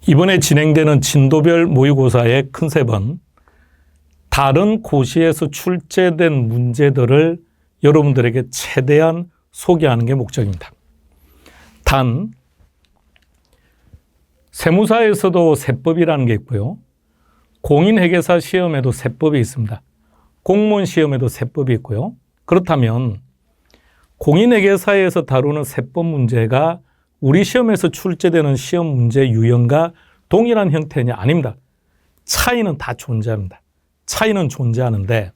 이번에 진행되는 진도별 모의고사의 컨셉은 다른 고시에서 출제된 문제들을 여러분들에게 최대한 소개하는 게 목적입니다. 단, 세무사에서도 세법이라는 게 있고요. 공인회계사 시험에도 세법이 있습니다. 공무원 시험에도 세법이 있고요. 그렇다면 공인회계사에서 다루는 세법 문제가 우리 시험에서 출제되는 시험 문제 유형과 동일한 형태냐? 아닙니다. 차이는 다 존재합니다. 차이는 존재하는데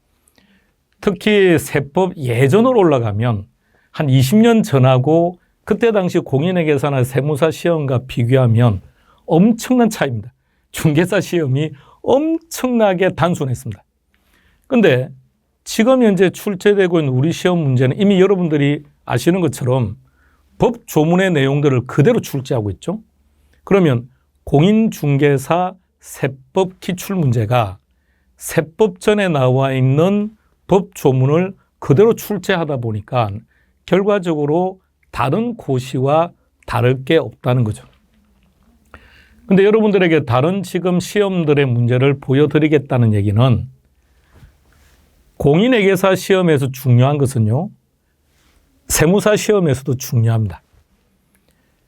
특히 세법 예전으로 올라가면 한 20년 전하고 그때 당시 공인회계사나 세무사 시험과 비교하면 엄청난 차이입니다. 중개사 시험이 엄청나게 단순했습니다. 그런데 지금 현재 출제되고 있는 우리 시험 문제는 이미 여러분들이 아시는 것처럼 법 조문의 내용들을 그대로 출제하고 있죠. 그러면 공인중개사 세법 기출 문제가 세법 전에 나와 있는 법 조문을 그대로 출제하다 보니까 결과적으로 다른 고시와 다를 게 없다는 거죠. 근데 여러분들에게 다른 지금 시험들의 문제를 보여드리겠다는 얘기는 공인회계사 시험에서 중요한 것은요, 세무사 시험에서도 중요합니다.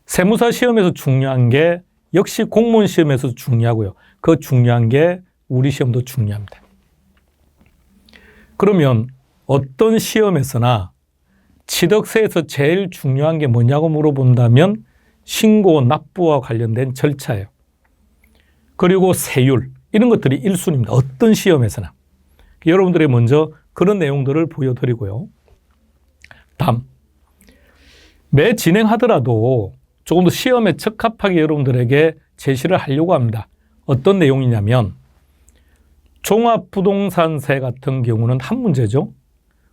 세무사 시험에서 중요한 게 역시 공무원 시험에서도 중요하고요. 그 중요한 게 우리 시험도 중요합니다. 그러면 어떤 시험에서나 취득세에서 제일 중요한 게 뭐냐고 물어본다면 신고 납부와 관련된 절차예요. 그리고 세율 이런 것들이 1순위입니다. 어떤 시험에서나. 여러분들이 먼저 그런 내용들을 보여드리고요. 다음, 매 진행하더라도 조금 더 시험에 적합하게 여러분들에게 제시를 하려고 합니다. 어떤 내용이냐면 종합부동산세 같은 경우는 한 문제죠.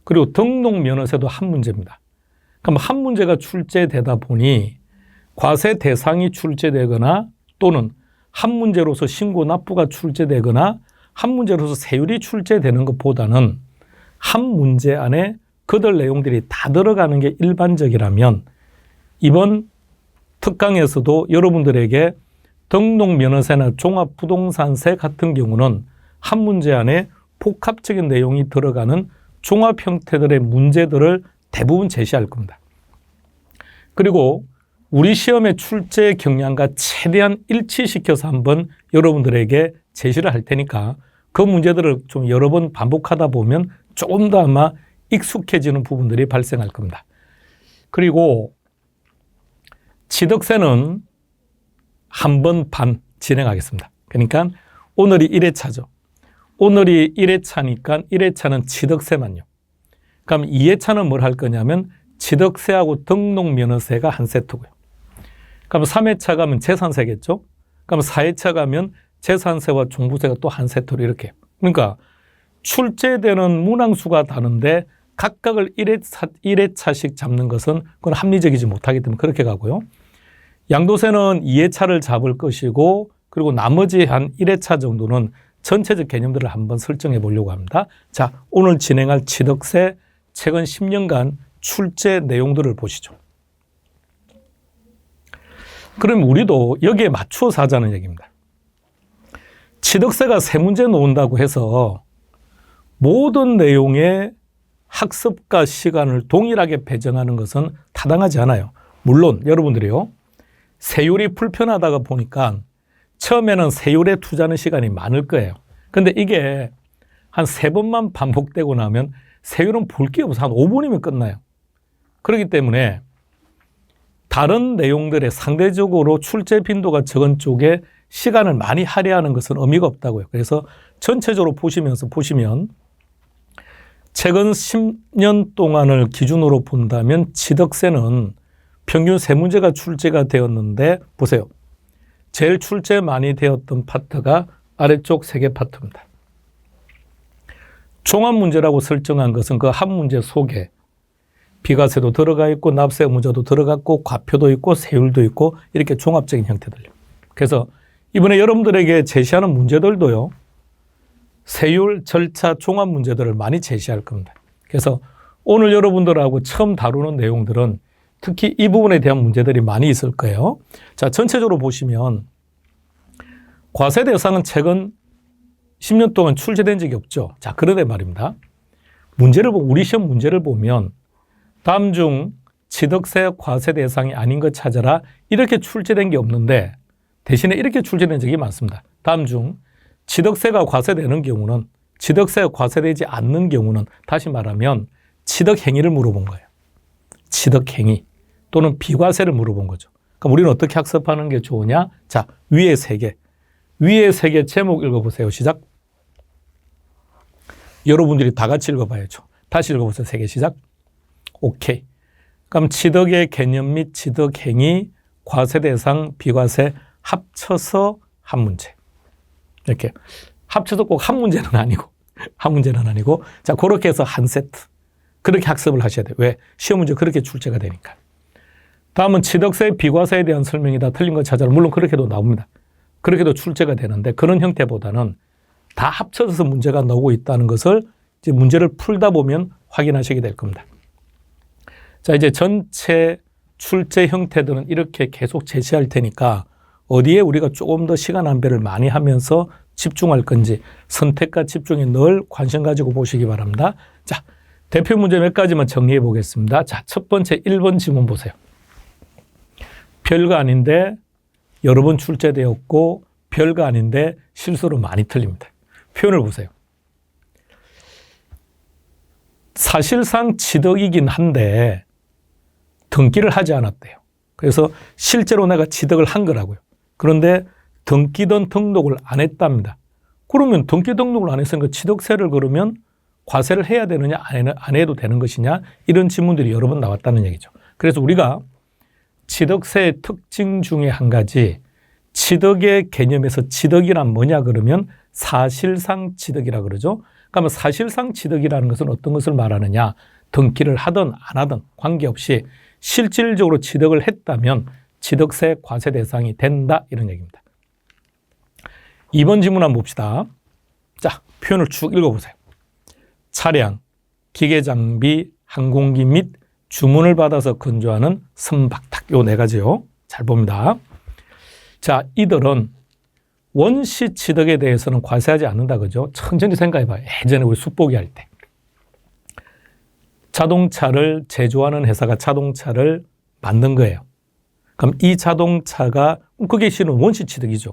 그리고 등록면허세도 한 문제입니다. 그럼 한 문제가 출제되다 보니 과세 대상이 출제되거나 또는 한 문제로서 신고 납부가 출제되거나 한 문제로서 세율이 출제되는 것보다는 한 문제 안에 그들 내용들이 다 들어가는 게 일반적이라면 이번 특강에서도 여러분들에게 등록면허세나 종합부동산세 같은 경우는 한 문제 안에 복합적인 내용이 들어가는 종합 형태들의 문제들을 대부분 제시할 겁니다. 그리고 우리 시험의 출제 경향과 최대한 일치시켜서 한번 여러분들에게 제시를 할 테니까 그 문제들을 좀 여러 번 반복하다 보면 조금 더 아마 익숙해지는 부분들이 발생할 겁니다. 그리고 취득세는 한 번 반 진행하겠습니다. 그러니까 오늘이 1회차죠. 오늘이 1회차니까 1회차는 취득세만요. 그럼 2회차는 뭘 할 거냐면 취득세하고 등록면허세가 한 세트고요. 그럼 3회차 가면 재산세겠죠. 그럼 4회차 가면 재산세와 종부세가 또 한 세트로 이렇게. 그러니까 출제되는 문항수가 다른데 각각을 1회차씩 잡는 것은 그건 합리적이지 못하기 때문에 그렇게 가고요. 양도세는 2회차를 잡을 것이고 그리고 나머지 한 1회차 정도는 전체적 개념들을 한번 설정해 보려고 합니다. 자, 오늘 진행할 취득세 최근 10년간 출제 내용들을 보시죠. 그럼 우리도 여기에 맞추어서 하자는 얘기입니다. 취득세가 세 문제 놓은다고 해서 모든 내용의 학습과 시간을 동일하게 배정하는 것은 타당하지 않아요. 물론 여러분들이요, 세율이 불편하다가 보니까 처음에는 세율에 투자하는 시간이 많을 거예요. 근데 이게 한 3번만 반복되고 나면 세율은 볼 게 없어서 한 5분이면 끝나요. 그렇기 때문에 다른 내용들의 상대적으로 출제 빈도가 적은 쪽에 시간을 많이 할애하는 것은 의미가 없다고요. 그래서 전체적으로 보시면 최근 10년 동안을 기준으로 본다면 취득세는 평균 3문제가 출제가 되었는데 보세요. 제일 출제 많이 되었던 파트가 아래쪽 3개 파트입니다. 종합문제라고 설정한 것은 그 한 문제 속에 비과세도 들어가 있고 납세 문제도 들어갔고 과표도 있고 세율도 있고 이렇게 종합적인 형태들요. 그래서 이번에 여러분들에게 제시하는 문제들도요, 세율, 절차, 종합 문제들을 많이 제시할 겁니다. 그래서 오늘 여러분들하고 처음 다루는 내용들은 특히 이 부분에 대한 문제들이 많이 있을 거예요. 자, 전체적으로 보시면 과세 대상은 최근 10년 동안 출제된 적이 없죠. 자, 그러네 말입니다. 우리 시험 문제를 보면 다음 중 취득세 과세 대상이 아닌 것 찾아라 이렇게 출제된 게 없는데 대신에 이렇게 출제된 적이 많습니다. 다음 중 취득세가 과세되는 경우는 취득세가 과세되지 않는 경우는 다시 말하면 취득행위를 물어본 거예요. 취득행위 또는 비과세를 물어본 거죠. 그럼 우리는 어떻게 학습하는 게 좋으냐? 자, 위에 세 개. 위에 세 개 제목 읽어보세요. 시작. 여러분들이 다 같이 읽어봐야죠. 다시 읽어보세요. 세 개 시작. 오케이. 그럼 취득의 개념 및 취득행위, 과세 대상, 비과세 합쳐서 한 문제. 이렇게 합쳐서 꼭 한 문제는 아니고 자, 그렇게 해서 한 세트. 그렇게 학습을 하셔야 돼요. 왜? 시험 문제 그렇게 출제가 되니까. 다음은 취득세, 비과세에 대한 설명이다. 틀린 거 찾아라. 물론 그렇게도 나옵니다. 그렇게도 출제가 되는데 그런 형태보다는 다 합쳐서 문제가 나오고 있다는 것을 이제 문제를 풀다 보면 확인하시게 될 겁니다. 자, 이제 전체 출제 형태들은 이렇게 계속 제시할 테니까 어디에 우리가 조금 더 시간 안배를 많이 하면서 집중할 건지 선택과 집중에 늘 관심 가지고 보시기 바랍니다. 자, 대표 문제 몇 가지만 정리해 보겠습니다. 자, 첫 번째 1번 지문 보세요. 별거 아닌데 여러 번 출제되었고 별거 아닌데 실수로 많이 틀립니다. 표현을 보세요. 사실상 취득이긴 한데 등기를 하지 않았대요. 그래서 실제로 내가 취득을 한 거라고요. 그런데 등기든 등록을 안 했답니다. 그러면 등기 등록을 안 했으니까 취득세를 그러면 과세를 해야 되느냐 안 해도 되는 것이냐 이런 질문들이 여러 번 나왔다는 얘기죠. 그래서 우리가 취득세의 특징 중에 한 가지 취득의 개념에서 취득이란 뭐냐 그러면 사실상 취득이라 그러죠. 그러면 사실상 취득이라는 것은 어떤 것을 말하느냐 등기를 하든 안 하든 관계없이 실질적으로 취득을 했다면 취득세 과세 대상이 된다 이런 얘기입니다. 2번 질문 한번 봅시다. 자, 표현을 쭉 읽어보세요. 차량, 기계장비, 항공기 및 주문을 받아서 건조하는 선박탁 요 네 가지요. 잘 봅니다. 자, 이들은 원시 취득에 대해서는 과세하지 않는다 그죠? 천천히 생각해봐요. 예전에 우리 숯보기 할 때. 자동차를 제조하는 회사가 자동차를 만든 거예요. 그럼 이 자동차가 그게 실은 원시 취득이죠.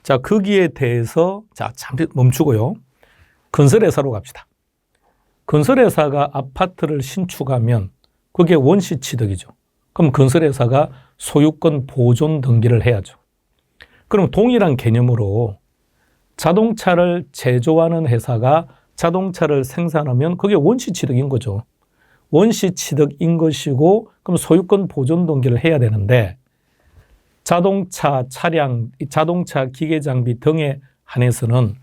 자, 거기에 대해서 자, 잠시 멈추고요. 건설회사로 갑시다. 건설회사가 아파트를 신축하면 그게 원시 취득이죠. 그럼 건설회사가 소유권 보존 등기를 해야죠. 그럼 동일한 개념으로 자동차를 제조하는 회사가 자동차를 생산하면 그게 원시 취득인 거죠. 원시 취득인 것이고 그럼 소유권 보존 등기를 해야 되는데 자동차, 차량, 자동차, 기계장비 등에 한해서는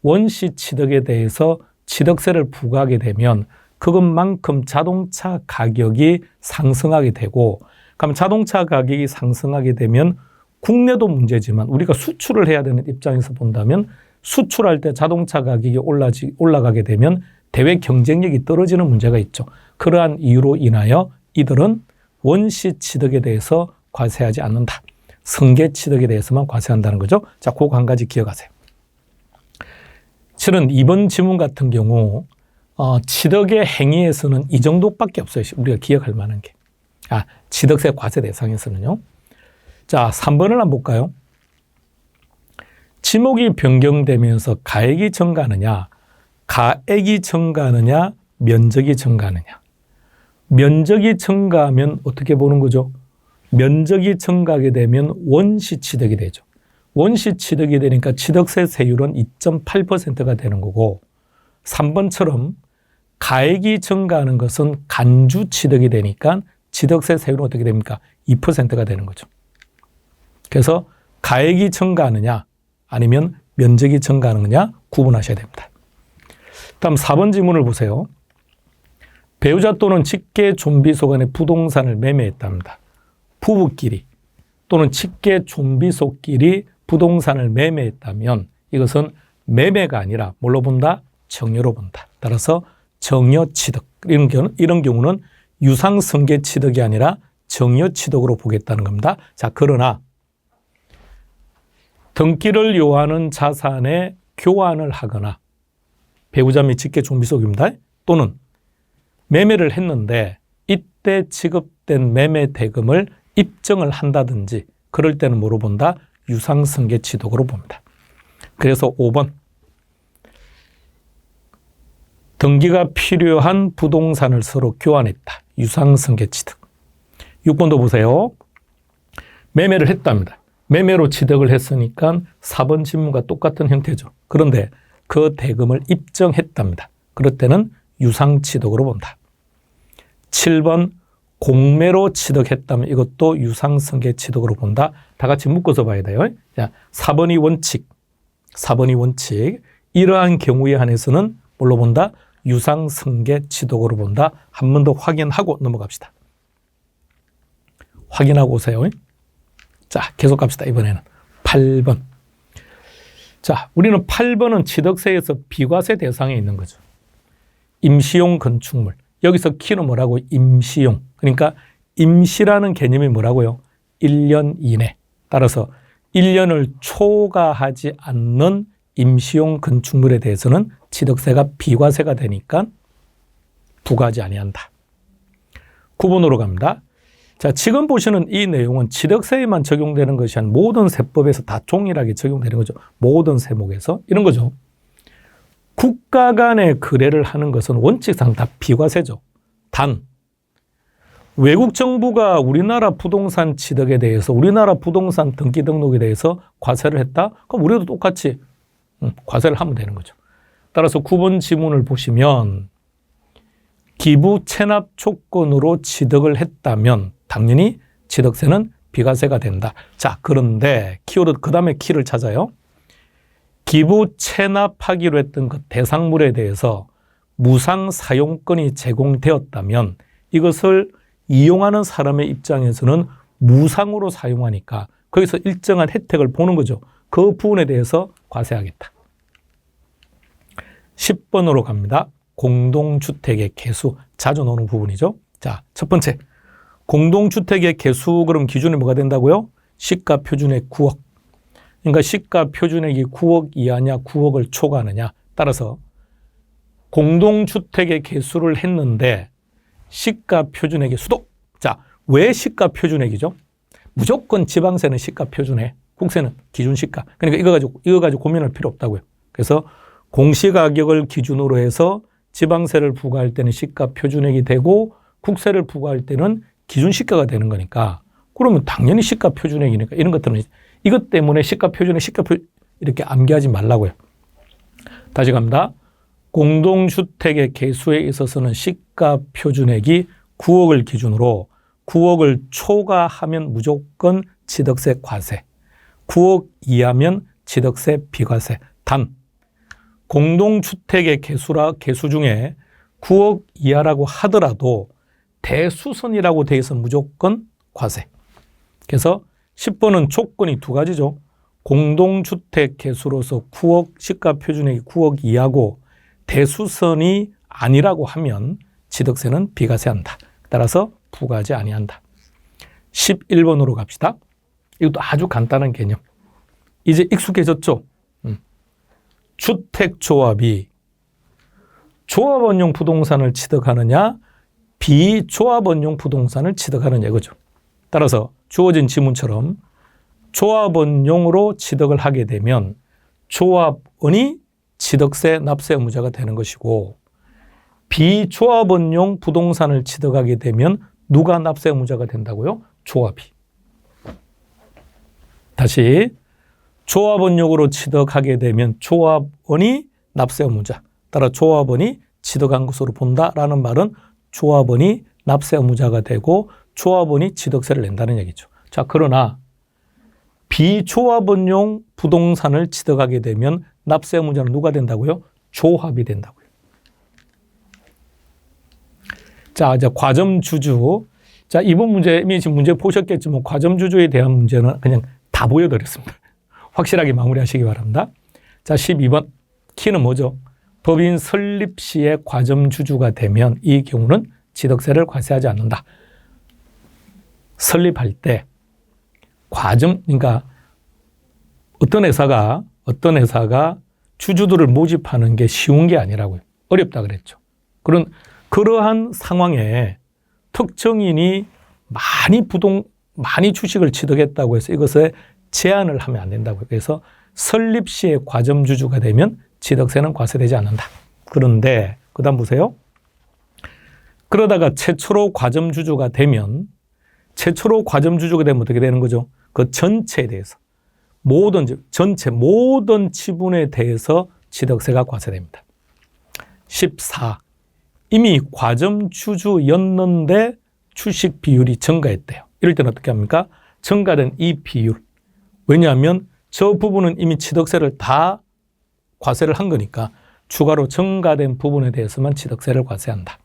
원시 취득에 대해서 취득세를 부과하게 되면 그것만큼 자동차 가격이 상승하게 되고 그럼 자동차 가격이 상승하게 되면 국내도 문제지만 우리가 수출을 해야 되는 입장에서 본다면 수출할 때 자동차 가격이 올라가게 되면 대외 경쟁력이 떨어지는 문제가 있죠. 그러한 이유로 인하여 이들은 원시 취득에 대해서 과세하지 않는다. 승계 취득에 대해서만 과세한다는 거죠. 자, 그거 한 가지 기억하세요. 실은 이번 지문 같은 경우 취득의 행위에서는 이 정도밖에 없어요. 우리가 기억할 만한 게. 취득세 과세 대상에서는요. 자, 3번을 한번 볼까요? 지목이 변경되면서 가액이 증가하느냐, 가액이 증가하느냐, 면적이 증가하느냐. 면적이 증가하면 어떻게 보는 거죠? 면적이 증가하게 되면 원시 취득이 되죠. 원시 취득이 되니까 취득세 세율은 2.8%가 되는 거고 3번처럼 가액이 증가하는 것은 간주 취득이 되니까 취득세 세율은 어떻게 됩니까? 2%가 되는 거죠. 그래서 가액이 증가하느냐 아니면 면적이 증가하느냐 구분하셔야 됩니다. 다음 4번 질문을 보세요. 배우자 또는 직계 존비속 간의 부동산을 매매했답니다. 부부끼리 또는 직계 존비속끼리 부동산을 매매했다면 이것은 매매가 아니라 뭘로 본다? 정여로 본다. 따라서 정여취득 이런 경우는 유상승계취득이 아니라 정여취득으로 보겠다는 겁니다. 자, 그러나 등기를 요하는 자산의 교환을 하거나 배우자 및 직계종비속입니다. 또는 매매를 했는데 이때 지급된 매매 대금을 입증을 한다든지 그럴 때는 뭐로 본다? 유상승계취득으로 봅니다. 그래서 5번 등기가 필요한 부동산을 서로 교환했다. 유상승계취득. 6번도 보세요. 매매를 했답니다. 매매로 취득을 했으니까 4번 질문과 똑같은 형태죠. 그런데 그 대금을 입증했답니다. 그럴 때는 유상취득으로 본다. 7번 공매로 취득했다면 이것도 유상승계취득으로 본다. 다 같이 묶어서 봐야 돼요. 자, 4번이 원칙. 4번이 원칙. 이러한 경우에 한해서는 뭘로 본다? 유상승계취득으로 본다. 한 번 더 확인하고 넘어갑시다. 확인하고 오세요. 자, 계속 갑시다. 이번에는 8번. 자, 우리는 8번은 취득세에서 비과세 대상에 있는 거죠. 임시용 건축물. 여기서 키는 뭐라고? 임시용. 그러니까 임시라는 개념이 뭐라고요? 1년 이내. 따라서 1년을 초과하지 않는 임시용 건축물에 대해서는 취득세가 비과세가 되니까 부과하지 아니한다. 9번으로 갑니다. 자, 지금 보시는 이 내용은 취득세에만 적용되는 것이 아니라 모든 세법에서 다 동일하게 적용되는 거죠. 모든 세목에서. 이런 거죠. 국가 간의 거래를 하는 것은 원칙상 다 비과세죠. 단, 외국 정부가 우리나라 부동산 취득에 대해서, 우리나라 부동산 등기 등록에 대해서 과세를 했다? 그럼 우리도 똑같이 과세를 하면 되는 거죠. 따라서 9번 지문을 보시면 기부 체납 조건으로 취득을 했다면 당연히 취득세는 비과세가 된다. 자, 그런데 키워드 그 다음에 키를 찾아요. 기부 체납하기로 했던 그 대상물에 대해서 무상 사용권이 제공되었다면 이것을 이용하는 사람의 입장에서는 무상으로 사용하니까 거기서 일정한 혜택을 보는 거죠. 그 부분에 대해서 과세하겠다. 10번으로 갑니다. 공동주택의 개수. 자주 나오는 부분이죠. 자, 첫 번째. 공동주택의 개수 그럼 기준이 뭐가 된다고요? 시가 표준액 9억. 그러니까 시가 표준액이 9억 이하냐 9억을 초과하느냐. 따라서 공동주택의 개수를 했는데 시가 표준액의 수도. 자, 왜 시가 표준액이죠? 무조건 지방세는 시가 표준액, 국세는 기준시가. 그러니까 이거 가지고 고민할 필요 없다고요. 그래서 공시가격을 기준으로 해서 지방세를 부과할 때는 시가 표준액이 되고 국세를 부과할 때는 기준시가가 되는 거니까 그러면 당연히 시가 표준액이니까 이런 것들은 이것 때문에 시가 표준액, 이렇게 암기하지 말라고요. 다시 갑니다. 공동주택의 개수에 있어서는 시가 표준액이 9억을 기준으로 9억을 초과하면 무조건 취득세 과세, 9억 이하면 취득세 비과세. 단 공동주택의 개수 중에 9억 이하라고 하더라도 대수선이라고 돼 있어 무조건 과세. 그래서 10번은 조건이 두 가지죠. 공동주택 개수로서 9억, 시가 표준액이 9억 이하고 대수선이 아니라고 하면 취득세는 비과세한다. 따라서 부과하지 아니한다. 11번으로 갑시다. 이것도 아주 간단한 개념. 이제 익숙해졌죠? 주택조합이 조합원용 부동산을 취득하느냐 비조합원용 부동산을 취득하느냐 이거죠. 따라서 주어진 지문처럼 조합원용으로 취득을 하게 되면 조합원이 취득세 납세 의무자가 되는 것이고 비조합원용 부동산을 취득하게 되면 누가 납세 의무자가 된다고요? 조합이. 다시 조합원용으로 취득하게 되면 조합원이 납세 의무자. 따라 조합원이 취득한 것으로 본다라는 말은 조합원이 납세 의무자가 되고 조합원이 취득세를 낸다는 얘기죠. 자, 그러나 비조합원용 부동산을 취득하게 되면 납세 의무자는 누가 된다고요? 조합이 된다고요. 자, 이제 과점주주. 자, 이번 문제, 이미 지금 문제 보셨겠지만 과점주주에 대한 문제는 그냥 다 보여드렸습니다. 확실하게 마무리하시기 바랍니다. 자, 12번. 키는 뭐죠? 법인 설립 시에 과점주주가 되면 이 경우는 취득세를 과세하지 않는다. 설립할 때 과점, 그러니까 어떤 회사가 주주들을 모집하는 게 쉬운 게 아니라고요. 어렵다 그랬죠. 그러한 상황에 특정인이 많이 주식을 취득했다고 해서 이것에 제한을 하면 안 된다고요. 그래서 설립 시에 과점주주가 되면 취득세는 과세되지 않는다. 그런데 그다음 보세요. 그러다가 최초로 과점주주가 되면 어떻게 되는 거죠? 그 전체에 대해서 모든 지분에 대해서 취득세가 과세됩니다. 14. 이미 과점주주였는데 주식 비율이 증가했대요. 이럴 때는 어떻게 합니까? 증가된 이 비율. 왜냐하면 저 부분은 이미 취득세를 다 과세를 한 거니까 추가로 증가된 부분에 대해서만 취득세를 과세한다.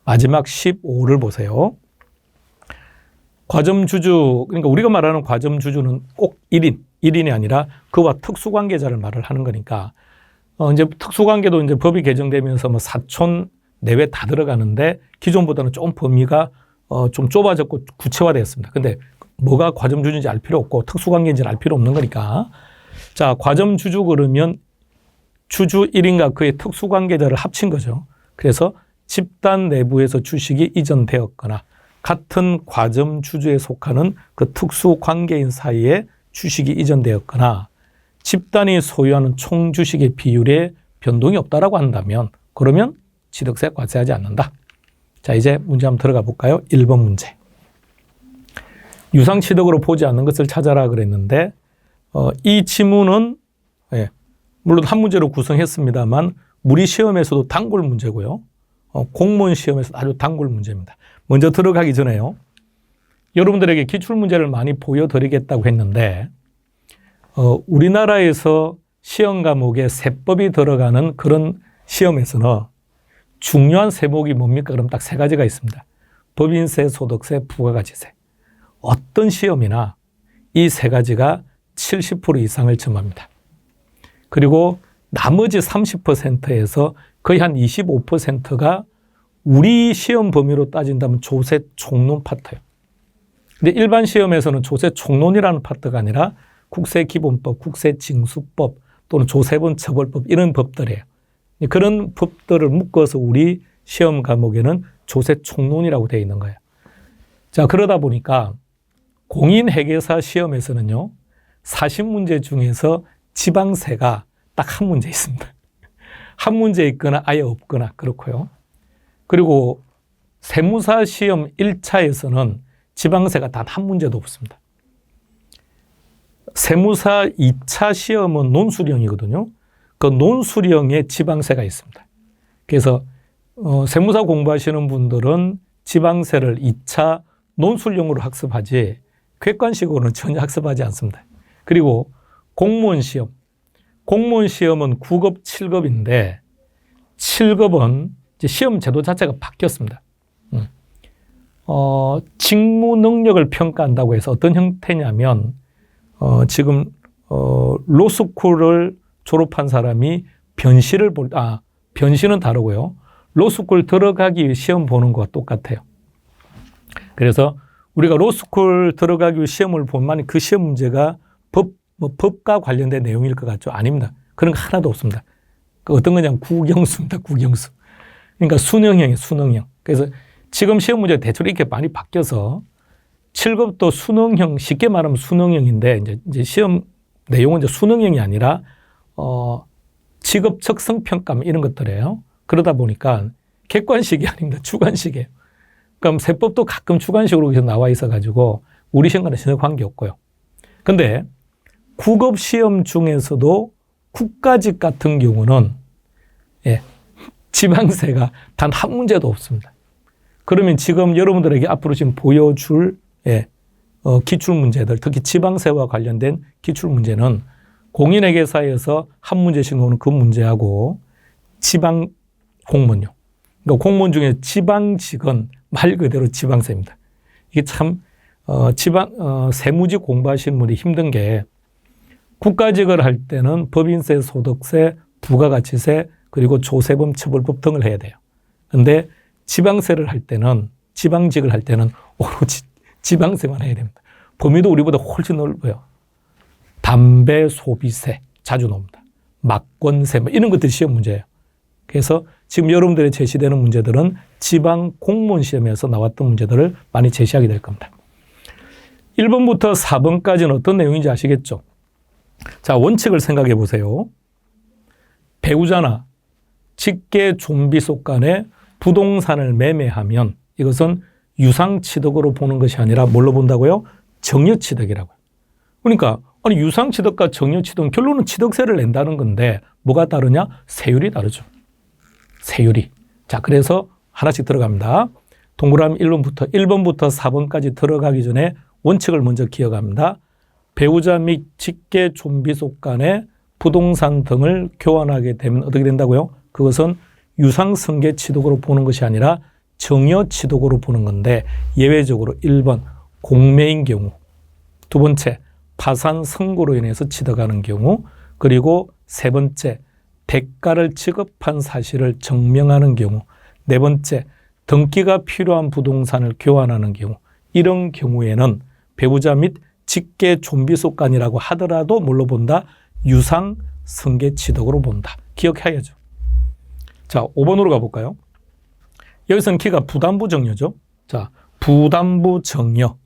마지막 15를 보세요. 과점주주, 그러니까 우리가 말하는 과점주주는 꼭 1인이 아니라 그와 특수관계자를 말을 하는 거니까, 이제 특수관계도 이제 법이 개정되면서 뭐 사촌 내외 다 들어가는데 기존보다는 좀 범위가 좀 좁아졌고 구체화되었습니다. 근데 뭐가 과점주주인지 알 필요 없고 특수관계인지 알 필요 없는 거니까. 자, 과점주주 그러면 주주 1인과 그의 특수관계자를 합친 거죠. 그래서 집단 내부에서 주식이 이전되었거나 같은 과점주주에 속하는 그 특수관계인 사이에 주식이 이전되었거나 집단이 소유하는 총주식의 비율에 변동이 없다라고 한다면 그러면 취득세 과세하지 않는다. 자, 이제 문제 한번 들어가 볼까요? 1번 문제. 유상취득으로 보지 않는 것을 찾아라 그랬는데 이 지문은 물론 한 문제로 구성했습니다만 무리시험에서도 단골 문제고요. 공무원 시험에서도 아주 단골 문제입니다. 먼저 들어가기 전에요. 여러분들에게 기출문제를 많이 보여드리겠다고 했는데 우리나라에서 시험 과목에 세법이 들어가는 그런 시험에서는 중요한 세목이 뭡니까? 그럼 딱 세 가지가 있습니다. 법인세, 소득세, 부가가치세. 어떤 시험이나 이 세 가지가 70% 이상을 점합니다. 그리고 나머지 30%에서 거의 한 25%가 우리 시험 범위로 따진다면 조세 총론 파트예요. 근데 일반 시험에서는 조세 총론이라는 파트가 아니라 국세기본법, 국세징수법 또는 조세본 처벌법 이런 법들이에요. 그런 법들을 묶어서 우리 시험 과목에는 조세 총론이라고 되어 있는 거예요. 자, 그러다 보니까 공인회계사 시험에서는요, 40문제 중에서 지방세가 딱 한 문제 있습니다. 한 문제 있거나 아예 없거나 그렇고요. 그리고 세무사 시험 1차에서는 지방세가 단 한 문제도 없습니다. 세무사 2차 시험은 논술형이거든요. 그 논술형에 지방세가 있습니다. 그래서 세무사 공부하시는 분들은 지방세를 2차 논술형으로 학습하지 객관식으로는 전혀 학습하지 않습니다. 그리고 공무원 시험은 9급, 7급인데 7급은 이제 시험 제도 자체가 바뀌었습니다. 직무 능력을 평가한다고 해서 어떤 형태냐면 지금 로스쿨을 졸업한 사람이 변시는 다르고요. 로스쿨 들어가기 위해 시험 보는 것과 똑같아요. 그래서 우리가 로스쿨 들어가기 위해 시험을 보면 그 시험 문제가 법과 관련된 내용일 것 같죠? 아닙니다. 그런 거 하나도 없습니다. 어떤 거냐면 국영수입니다. 국영수. 그러니까 수능형이에요. 수능형. 그래서 지금 시험 문제가 대체로 이렇게 많이 바뀌어서 7급도 수능형, 쉽게 말하면 수능형인데 이제 시험 내용은 이제 수능형이 아니라 직업 적성평가 이런 것들이에요. 그러다 보니까 객관식이 아닙니다. 주관식이에요. 그럼 세법도 가끔 주관식으로 나와 있어가지고 우리 시험과는 전혀 관계없고요. 근데 9급 시험 중에서도 국가직 같은 경우는 지방세가 단 한 문제도 없습니다. 그러면 지금 여러분들에게 앞으로 지금 보여줄 기출문제들, 특히 지방세와 관련된 기출문제는 공인회계사에서 한 문제씩 나오는 그 문제하고 지방 공무원요. 그러니까 공무원 중에 지방직은 말 그대로 지방세입니다. 이게 참 세무직 공부하시는 분이 힘든 게 국가직을 할 때는 법인세, 소득세, 부가가치세 그리고 조세범 처벌법 등을 해야 돼요. 그런데 지방세를 할 때는 지방직을 할 때는 오로지 지방세만 해야 됩니다. 범위도 우리보다 훨씬 넓어요. 담배 소비세 자주 나옵니다. 막권세 뭐 이런 것들이 시험 문제예요. 그래서 지금 여러분들이 제시되는 문제들은 지방 공무원 시험에서 나왔던 문제들을 많이 제시하게 될 겁니다. 1번부터 4번까지는 어떤 내용인지 아시겠죠? 자, 원칙을 생각해 보세요. 배우자나 직계 좀비 속 간에 부동산을 매매하면 이것은 유상취득으로 보는 것이 아니라 뭘로 본다고요? 정여취득이라고요. 그러니까 아니 유상취득과 정여취득은 결론은 취득세를 낸다는 건데 뭐가 다르냐? 세율이 다르죠. 세율이. 자, 그래서 하나씩 들어갑니다. 동그라미 1번부터 4번까지 들어가기 전에 원칙을 먼저 기억합니다. 배우자 및 직계 좀비 속 간에 부동산 등을 교환하게 되면 어떻게 된다고요? 그것은 유상승계 취득으로 보는 것이 아니라 정여 취득으로 보는 건데 예외적으로 1번 공매인 경우, 두 번째 파산 선고로 인해서 취득하는 경우, 그리고 세 번째 대가를 지급한 사실을 증명하는 경우, 네 번째 등기가 필요한 부동산을 교환하는 경우, 이런 경우에는 배우자 및 직계 좀비 속 간이라고 하더라도 뭘로 본다? 유상승계 취득으로 본다. 기억해야죠. 자, 5번으로 가볼까요? 여기서는 키가 부담부 정여죠. 자, 부담부 정여.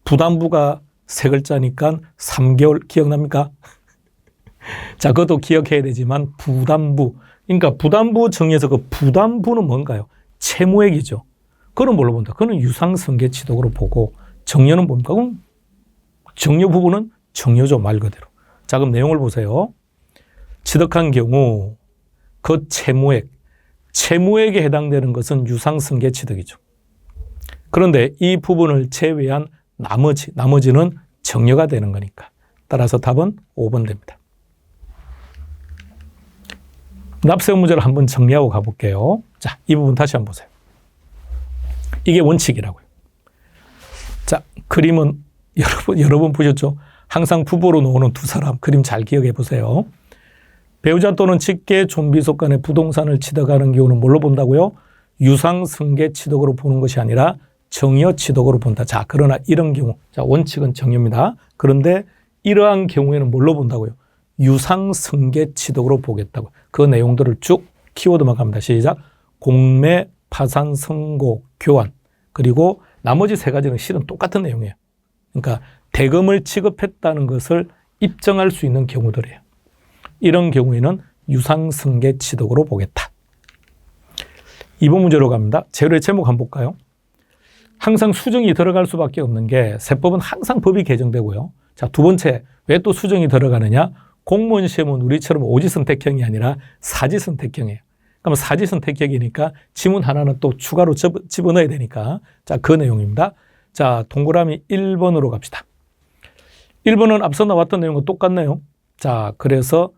부담부가 세 글자니까 3개월 기억납니까? 자, 그것도 기억해야 되지만 부담부. 그러니까 부담부 정여에서 그 부담부는 뭔가요? 채무액이죠. 그건 뭘로 본다? 그건 유상승계 취득으로 보고 정여는 뭡니까? 그럼 정여 부분은 정여죠, 말 그대로. 자, 그럼 내용을 보세요. 취득한 경우 그 채무액에 해당되는 것은 유상승계 취득이죠. 그런데 이 부분을 제외한 나머지는 정여가 되는 거니까. 따라서 답은 5번 됩니다. 납세운 문제를 한번 정리하고 가볼게요. 자, 이 부분 다시 한번 보세요. 이게 원칙이라고요. 자, 그림은 여러 번 보셨죠? 항상 부부로 나오는 두 사람 그림 잘 기억해 보세요. 배우자 또는 직계 좀비 속 간에 부동산을 취득하는 경우는 뭘로 본다고요? 유상승계 취득으로 보는 것이 아니라 정여 취득으로 본다. 자, 그러나 이런 경우, 자, 원칙은 정여입니다. 그런데 이러한 경우에는 뭘로 본다고요? 유상승계 취득으로 보겠다고. 그 내용들을 쭉 키워드만 갑니다. 시작. 공매, 파산, 선고, 교환. 그리고 나머지 세 가지는 실은 똑같은 내용이에요. 그러니까 대금을 지급했다는 것을 입증할 수 있는 경우들이에요. 이런 경우에는 유상승계 취득으로 보겠다. 2번 문제로 갑니다. 재료의 제목 한번 볼까요? 항상 수정이 들어갈 수밖에 없는 게 세법은 항상 법이 개정되고요. 자, 두 번째, 왜 또 수정이 들어가느냐? 공무원 시험은 우리처럼 오지선택형이 아니라 사지선택형이에요. 그럼 사지선택형이니까 지문 하나는 또 추가로 집어넣어야 되니까. 자, 그 내용입니다. 자, 동그라미 1번으로 갑시다. 1번은 앞서 나왔던 내용과 똑같네요. 자, 그래서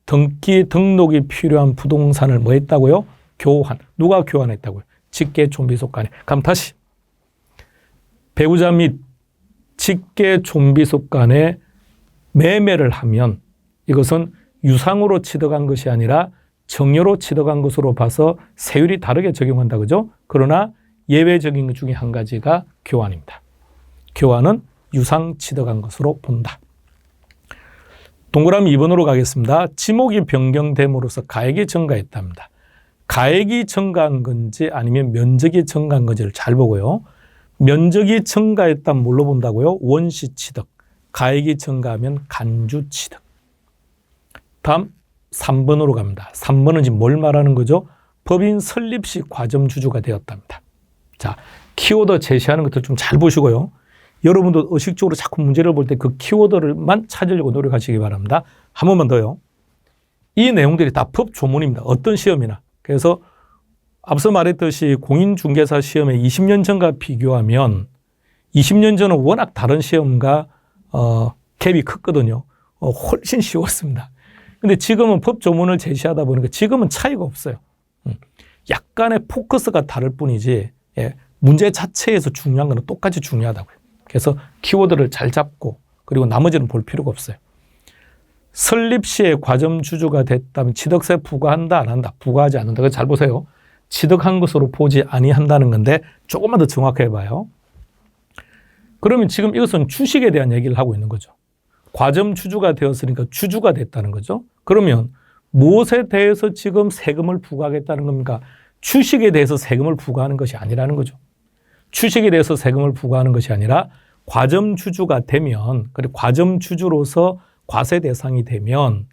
등록이 필요한 부동산을 뭐 했다고요? 교환. 누가 교환했다고요? 직계 좀비 속 간에. 그럼 다시. 배우자 및 직계 좀비 속 간에 매매를 하면 이것은 유상으로 취득한 것이 아니라 정여로 취득한 것으로 봐서 세율이 다르게 적용한다. 그죠? 그러나 예외적인 것 중에 한 가지가 교환입니다. 교환은 유상 취득한 것으로 본다. 동그라미 2번으로 가겠습니다. 지목이 변경됨으로써 가액이 증가했답니다. 가액이 증가한 건지 아니면 면적이 증가한 건지를 잘 보고요. 면적이 증가했다면 뭘로 본다고요? 원시 취득. 가액이 증가하면 간주 취득. 다음 3번으로 갑니다. 3번은 지금 뭘 말하는 거죠? 법인 설립 시 과점 주주가 되었답니다. 자, 키워드 제시하는 것들 좀 잘 보시고요. 여러분도 의식적으로 자꾸 문제를 볼 때 그 키워드를만 찾으려고 노력하시기 바랍니다. 한 번만 더요. 이 내용들이 다 법 조문입니다. 어떤 시험이나. 그래서 앞서 말했듯이 공인중개사 시험에 20년 전과 비교하면 20년 전은 워낙 다른 시험과 갭이 컸거든요. 훨씬 쉬웠습니다. 근데 지금은 법 조문을 제시하다 보니까 지금은 차이가 없어요. 약간의 포커스가 다를 뿐이지 문제 자체에서 중요한 건 똑같이 중요하다고요. 그래서 키워드를 잘 잡고 그리고 나머지는 볼 필요가 없어요. 설립 시에 과점 주주가 됐다면 취득세 부과한다 안 한다? 부과하지 않는다. 잘 보세요. 취득한 것으로 보지 아니한다는 건데 조금만 더 정확하게 봐요. 그러면 지금 이것은 주식에 대한 얘기를 하고 있는 거죠. 과점주주가 되었으니까 주주가 됐다는 거죠. 그러면 무엇에 대해서 지금 세금을 부과하겠다는 겁니까? 주식에 대해서 세금을 부과하는 것이 아니라는 거죠. 주식에 대해서 세금을 부과하는 것이 아니라 과점주주가 되면, 그리고 과점주주로서 과세 대상이 되면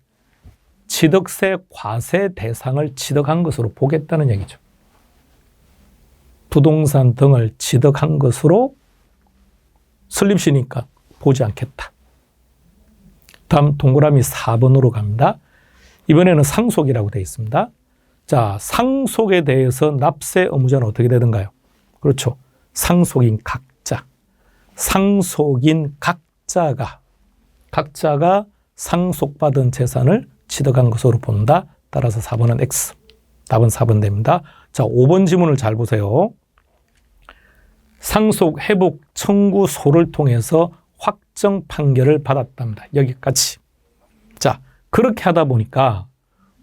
취득세 과세 대상을 취득한 것으로 보겠다는 얘기죠. 부동산 등을 취득한 것으로 설립시니까 보지 않겠다. 다음 동그라미 4번으로 갑니다. 이번에는 상속이라고 되어 있습니다. 자, 상속에 대해서 납세 의무자는 어떻게 되는가요? 그렇죠. 상속인 각자. 상속인 각자가 상속받은 재산을 취득한 것으로 본다. 따라서 4번은 X. 답은 4번 됩니다. 자, 5번 지문을 잘 보세요. 상속 회복 청구소를 통해서 확정 판결을 받았답니다. 여기까지. 자, 그렇게 하다 보니까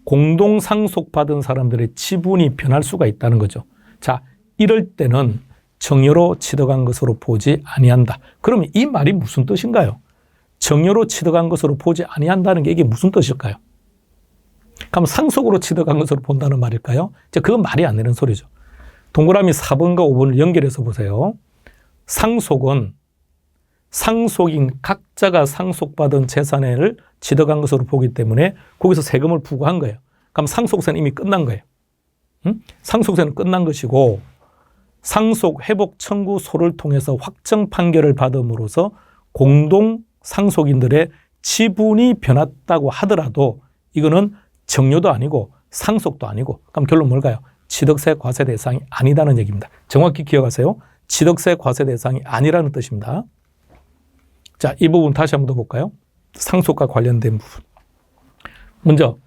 공동 상속받은 사람들의 지분이 변할 수가 있다는 거죠. 자, 이럴 때는 정여로 취득한 것으로 보지 아니한다. 그러면 이 말이 무슨 뜻인가요? 정여로 취득한 것으로 보지 아니한다는 게 이게 무슨 뜻일까요? 그럼 상속으로 취득한 것으로 본다는 말일까요? 이제 그건 말이 안 되는 소리죠. 동그라미 4번과 5번을 연결해서 보세요. 상속은 상속인 각자가 상속받은 재산을 취득한 것으로 보기 때문에 거기서 세금을 부과한 거예요. 그럼 상속세는 이미 끝난 거예요. 상속세는 끝난 것이고 상속 회복 청구소를 통해서 확정 판결을 받음으로써 공동 상속인들의 지분이 변했다고 하더라도 이거는 정여도 아니고 상속도 아니고, 그럼 결론 뭘까요? 취득세 과세 대상이 아니다는 얘기입니다. 정확히 기억하세요. 취득세 과세 대상이 아니라는 뜻입니다. 자, 이 부분 다시 한번 더 볼까요? 상속과 관련된 부분. 먼저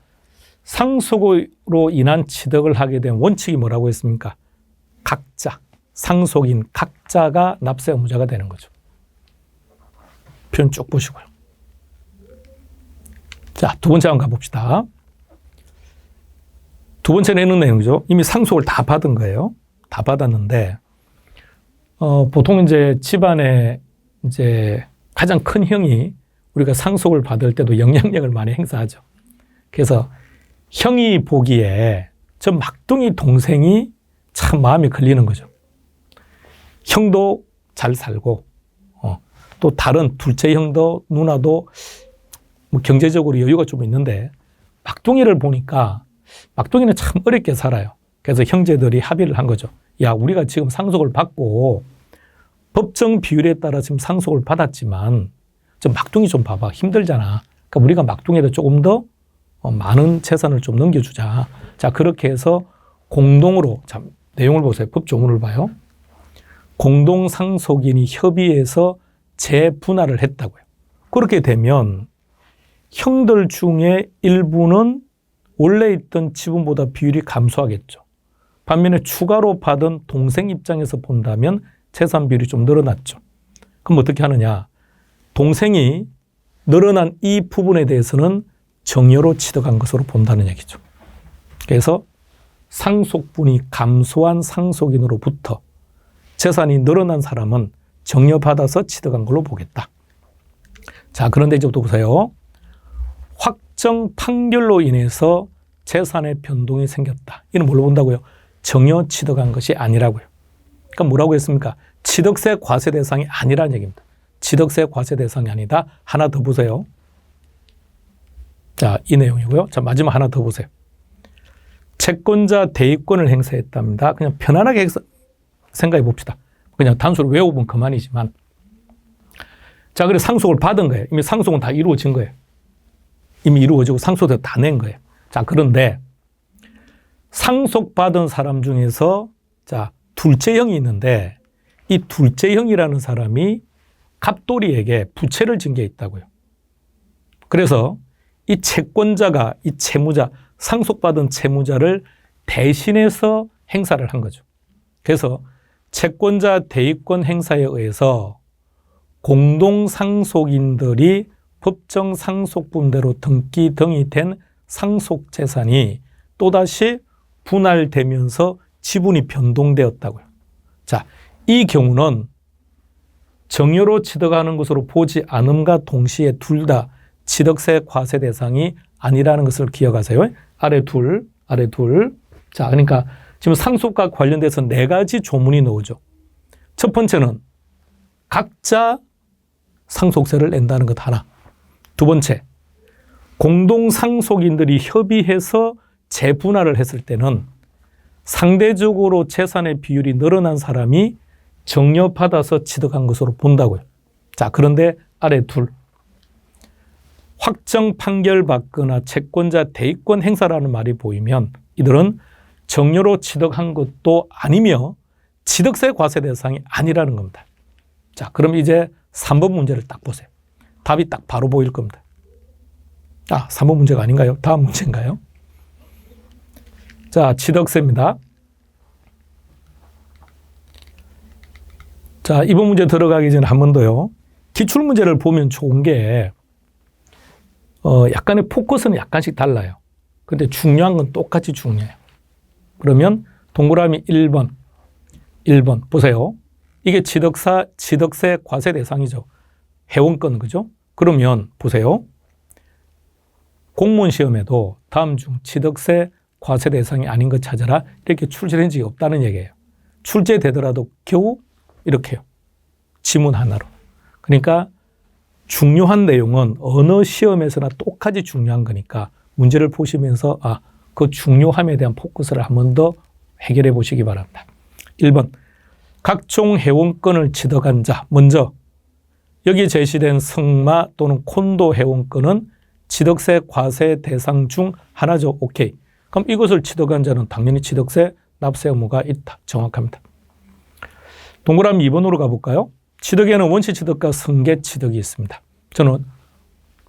상속으로 인한 취득을 하게 된 원칙이 뭐라고 했습니까? 각자, 상속인 각자가 납세 의무자가 되는 거죠. 표현 쭉 보시고요. 자, 두 번째 한번 가봅시다. 두 번째는 이런 내용이죠. 이미 상속을 다 받은 거예요. 다 받았는데, 보통 이제 집안에 이제 가장 큰 형이 우리가 상속을 받을 때도 영향력을 많이 행사하죠. 그래서 형이 보기에 저 막둥이 동생이 참 마음에 걸리는 거죠. 형도 잘 살고, 또 다른 둘째 형도 누나도 뭐 경제적으로 여유가 좀 있는데, 막둥이를 보니까 막둥이는 참 어렵게 살아요. 그래서 형제들이 합의를 한 거죠. 야, 우리가 지금 상속을 받고 법정 비율에 따라 지금 상속을 받았지만 좀 막둥이 좀 봐봐. 힘들잖아. 그러니까 우리가 막둥이에도 조금 더 많은 재산을 좀 넘겨주자. 자, 그렇게 해서 공동으로, 자, 내용을 보세요. 법조문을 봐요. 공동 상속인이 협의해서 재분할을 했다고요. 그렇게 되면 형들 중에 일부는 원래 있던 지분보다 비율이 감소하겠죠. 반면에 추가로 받은 동생 입장에서 본다면 재산 비율이 좀 늘어났죠. 그럼 어떻게 하느냐? 동생이 늘어난 이 부분에 대해서는 정여로 취득한 것으로 본다는 얘기죠. 그래서 상속분이 감소한 상속인으로부터 재산이 늘어난 사람은 정여받아서 취득한 걸로 보겠다. 자, 그런데 이제부터 보세요. 확정 판결로 인해서 재산의 변동이 생겼다. 이는 뭘로 본다고요? 정여 취득한 것이 아니라고요. 그러니까 뭐라고 했습니까? 취득세 과세 대상이 아니라는 얘기입니다. 취득세 과세 대상이 아니다. 하나 더 보세요. 자, 이 내용이고요. 자, 마지막 하나 더 보세요. 채권자 대의권을 행사했답니다. 그냥 편안하게 생각해 봅시다. 그냥 단수로 외워보면 그만이지만. 자, 그래서 상속을 받은 거예요. 이미 상속은 다 이루어진 거예요. 이미 이루어지고 상속도 다 낸 거예요. 자, 그런데 상속받은 사람 중에서 자, 둘째 형이 있는데 이 둘째 형이라는 사람이 갑돌이에게 부채를 진 게 있다고요. 그래서 이 채권자가 이 채무자, 상속받은 채무자를 대신해서 행사를 한 거죠. 그래서 채권자 대의권 행사에 의해서 공동상속인들이 법정 상속분대로 등기 등이 된 상속재산이 또다시 분할되면서 지분이 변동되었다고요. 자, 이 경우는 정여로 취득하는 것으로 보지 않음과 동시에 둘 다 취득세 과세 대상이 아니라는 것을 기억하세요. 아래 둘. 자, 그러니까 지금 상속과 관련돼서 4가지 조문이 나오죠. 첫 번째는 각자 상속세를 낸다는 것 하나. 두 번째, 공동상속인들이 협의해서 재분할을 했을 때는 상대적으로 재산의 비율이 늘어난 사람이 정여받아서 취득한 것으로 본다고요. 자, 그런데 아래 둘. 확정 판결 받거나 채권자 대의권 행사라는 말이 보이면 이들은 정여로 취득한 것도 아니며 취득세 과세 대상이 아니라는 겁니다. 자, 그럼 이제 3번 문제를 딱 보세요. 답이 딱 바로 보일 겁니다. 3번 문제가 아닌가요? 다음 문제인가요? 자, 취득세입니다. 자, 이번 문제 들어가기 전에 한 번 더요. 기출문제를 보면 좋은 게 약간의 포커스는 약간씩 달라요. 근데 중요한 건 똑같이 중요해요. 그러면 동그라미 1번 보세요. 이게 취득세 과세 대상이죠. 회원권, 그죠? 그러면 보세요. 공무원 시험에도 다음 중 취득세 과세 대상이 아닌 것 찾아라. 이렇게 출제된 적이 없다는 얘기예요. 출제되더라도 겨우 이렇게요. 지문 하나로. 그러니까 중요한 내용은 어느 시험에서나 똑같이 중요한 거니까 문제를 보시면서 그 중요함에 대한 포커스를 한 번 더 해결해 보시기 바랍니다. 1번. 각종 회원권을 취득한 자. 먼저 여기 제시된 승마 또는 콘도 회원권은 취득세 과세 대상 중 하나죠. 오케이. 그럼 이것을 취득한 자는 당연히 취득세 납세 의무가 있다. 정확합니다. 동그라미 2번으로 가볼까요? 취득에는 원시 취득과 승계 취득이 있습니다. 저는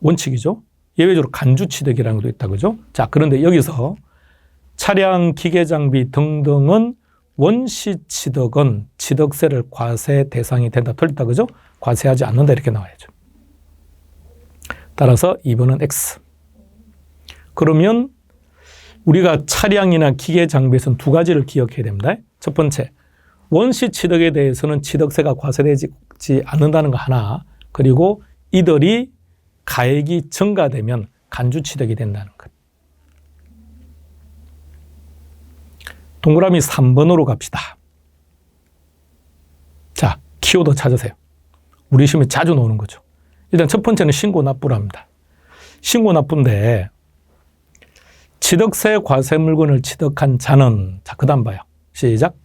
원칙이죠. 예외적으로 간주 취득이라는 것도 있다. 그죠? 자, 그런데 여기서 차량, 기계, 장비 등등은 원시 취득은 취득세를 과세 대상이 된다. 틀렸다. 그죠? 과세하지 않는다. 이렇게 나와야죠. 따라서 2번은 X. 그러면 우리가 차량이나 기계, 장비에서는 2가지를 기억해야 됩니다. 첫 번째, 원시 취득에 대해서는 취득세가 과세되지 않는다는 거 하나, 그리고 이들이 가액이 증가되면 간주 취득이 된다는 것. 동그라미 3번으로 갑시다. 자, 키워드 찾으세요. 우리 시험에 자주 나오는 거죠. 일단 첫 번째는 신고납부랍니다. 신고납부인데 취득세 과세 물건을 취득한 자는, 자, 그 다음 봐요. 시작.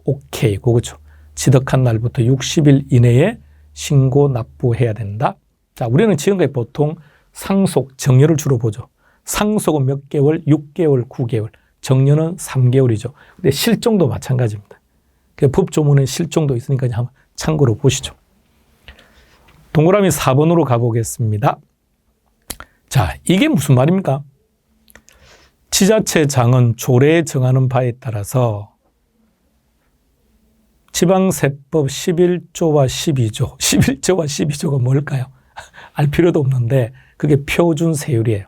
오케이, 그거죠. 취득한 날부터 60일 이내에 신고 납부해야 된다. 자, 우리는 지금까지 보통 상속, 정여를 주로 보죠. 상속은 몇 개월? 6개월, 9개월. 정여는 3개월이죠. 근데 실종도 마찬가지입니다. 법조문에 실종도 있으니까 한번 참고로 보시죠. 동그라미 4번으로 가보겠습니다. 자, 이게 무슨 말입니까? 지자체장은 조례에 정하는 바에 따라서 지방세법 11조와 12조, 11조와 12조가 뭘까요? 알 필요도 없는데 그게 표준세율이에요.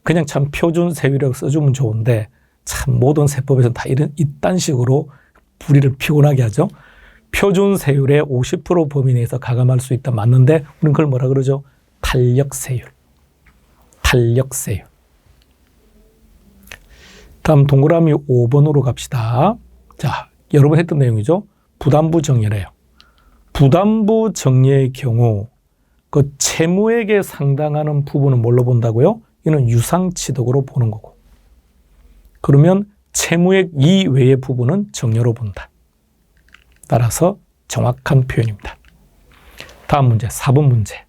그냥 참 표준세율이라고 써주면 좋은데 참 모든 세법에서는 다 이딴 식으로 불의를 피곤하게 하죠. 표준세율의 50% 범위 내에서 가감할 수 있다. 맞는데 우리는 그걸 뭐라 그러죠? 탄력세율. 탄력세율. 다음 동그라미 5번으로 갑시다. 자, 여러 번 했던 내용이죠. 부담부 정예래요. 부담부 정예의 경우 그 채무액에 상당하는 부분은 뭘로 본다고요? 이는 유상취득으로 보는 거고. 그러면 채무액 이외의 부분은 정여로 본다. 따라서 정확한 표현입니다. 다음 문제, 4번 문제.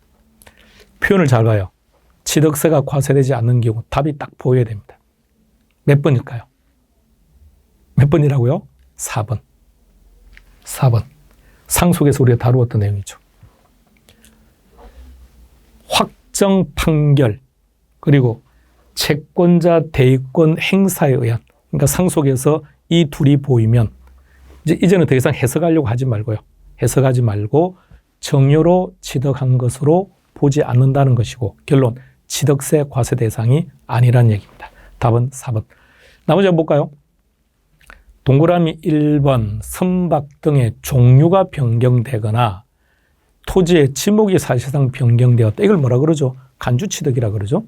표현을 잘 봐요. 취득세가 과세되지 않는 경우 답이 딱 보여야 됩니다. 몇 번일까요? 몇 번이라고요? 4번. 4번. 상속에서 우리가 다루었던 내용이죠. 확정 판결, 그리고 채권자 대의권 행사에 의한, 그러니까 상속에서 이 둘이 보이면 이제는 더 이상 해석하려고 하지 말고요. 해석하지 말고 정여로 취득한 것으로 보지 않는다는 것이고, 결론 취득세 과세 대상이 아니라는 얘기입니다. 답은 4번. 나머지 한번 볼까요? 동그라미 1번 선박 등의 종류가 변경되거나 토지의 지목이 사실상 변경되었다. 이걸 뭐라 그러죠? 간주취득이라 그러죠.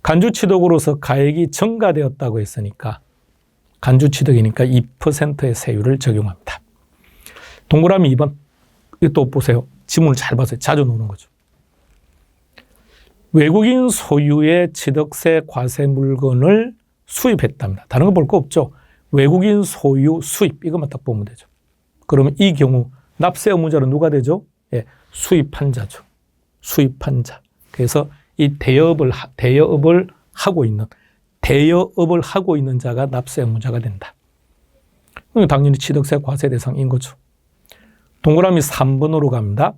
간주취득으로서 가액이 증가되었다고 했으니까 간주취득이니까 2%의 세율을 적용합니다. 동그라미 2번. 이것도 보세요. 지문을 잘 봐서 자주 나오는 거죠. 외국인 소유의 취득세 과세 물건을 수입했답니다. 다른 거 볼 거 없죠. 외국인 소유 수입 이것만 딱 보면 되죠. 그러면 이 경우 납세 의무자는 누가 되죠? 예, 수입한 자죠. 수입한 자. 그래서 이 대여업을 하고 있는 자가 납세 의무자가 된다. 당연히 취득세 과세 대상인 거죠. 동그라미 3번으로 갑니다.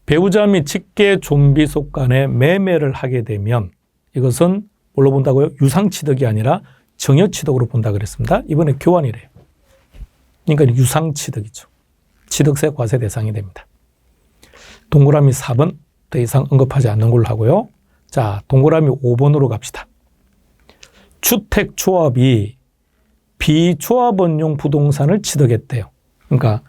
배우자 및 직계 좀비 속 간에 매매를 하게 되면 이것은 뭘로 본다고요? 유상취득이 아니라 정여취득으로 본다 그랬습니다. 이번에 교환이래요. 그러니까 유상취득이죠. 취득세 과세 대상이 됩니다. 동그라미 4번 더 이상 언급하지 않는 걸로 하고요. 자, 동그라미 5번으로 갑시다. 주택조합이 비조합원용 부동산을 취득했대요. 그러니까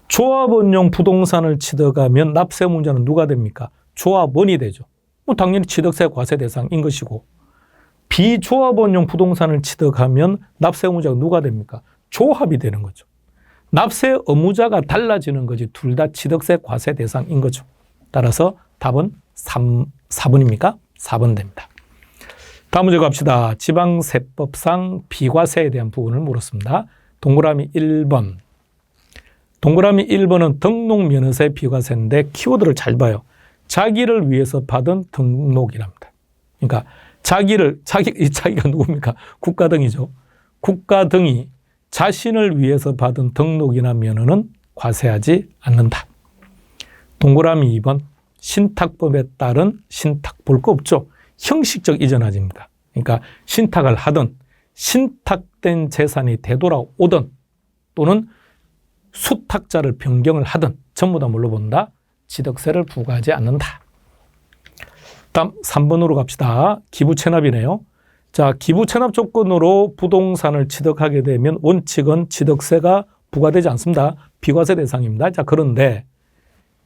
조합원용 부동산을 취득하면 납세 의무자는 누가 됩니까? 조합원이 되죠. 당연히 취득세 과세 대상인 것이고 비조합원용 부동산을 취득하면 납세 의무자가 누가 됩니까? 조합이 되는 거죠. 납세 의무자가 달라지는 거지 둘 다 취득세 과세 대상인 거죠. 따라서 답은 4번입니까? 4번 됩니다. 다음 문제 갑시다. 지방세법상 비과세에 대한 부분을 물었습니다. 동그라미 1번. 동그라미 1번은 등록면허세 비과세인데 키워드를 잘 봐요. 자기를 위해서 받은 등록이랍니다. 그러니까 자기가 누굽니까? 국가 등이죠. 국가 등이 자신을 위해서 받은 등록이나 면허는 과세하지 않는다. 동그라미 2번. 신탁법에 따른 신탁 볼 거 없죠. 형식적 이전화입니다. 그러니까 신탁을 하든 신탁된 재산이 되돌아오든 또는 수탁자를 변경을 하든 전부 다 뭘로 본다? 취득세를 부과하지 않는다. 다음 3번으로 갑시다. 기부채납이네요. 자, 기부채납 조건으로 부동산을 취득하게 되면 원칙은 취득세가 부과되지 않습니다. 비과세 대상입니다. 자, 그런데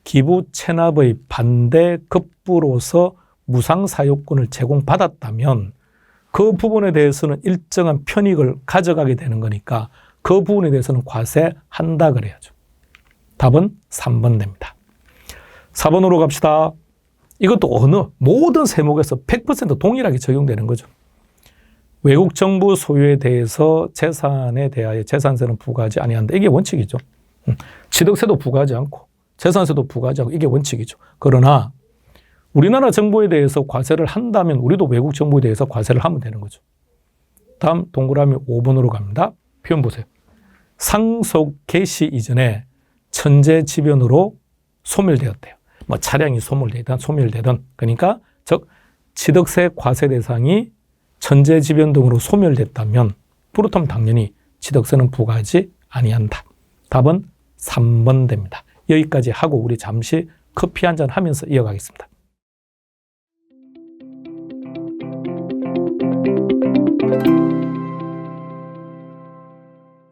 기부채납의 반대 급부로서 무상사유권을 제공받았다면 그 부분에 대해서는 일정한 편익을 가져가게 되는 거니까 그 부분에 대해서는 과세한다 그래야죠. 답은 3번 됩니다. 4번으로 갑시다. 이것도 모든 세목에서 100% 동일하게 적용되는 거죠. 외국 정부 소유에 대해서 재산에 대하여 재산세는 부과하지 아니한다. 이게 원칙이죠. 취득세도 부과하지 않고 재산세도 부과하지 않고 이게 원칙이죠. 그러나 우리나라 정부에 대해서 과세를 한다면 우리도 외국 정부에 대해서 과세를 하면 되는 거죠. 다음 동그라미 5번으로 갑니다. 표현 보세요. 상속 개시 이전에 천재지변으로 소멸되었대요. 뭐 차량이 소멸되든 그러니까 즉 취득세 과세 대상이 천재지변 등으로 소멸됐다면 그렇다면 당연히 취득세는 부과하지 아니한다. 답은 3번 됩니다. 여기까지 하고 우리 잠시 커피 한잔 하면서 이어가겠습니다.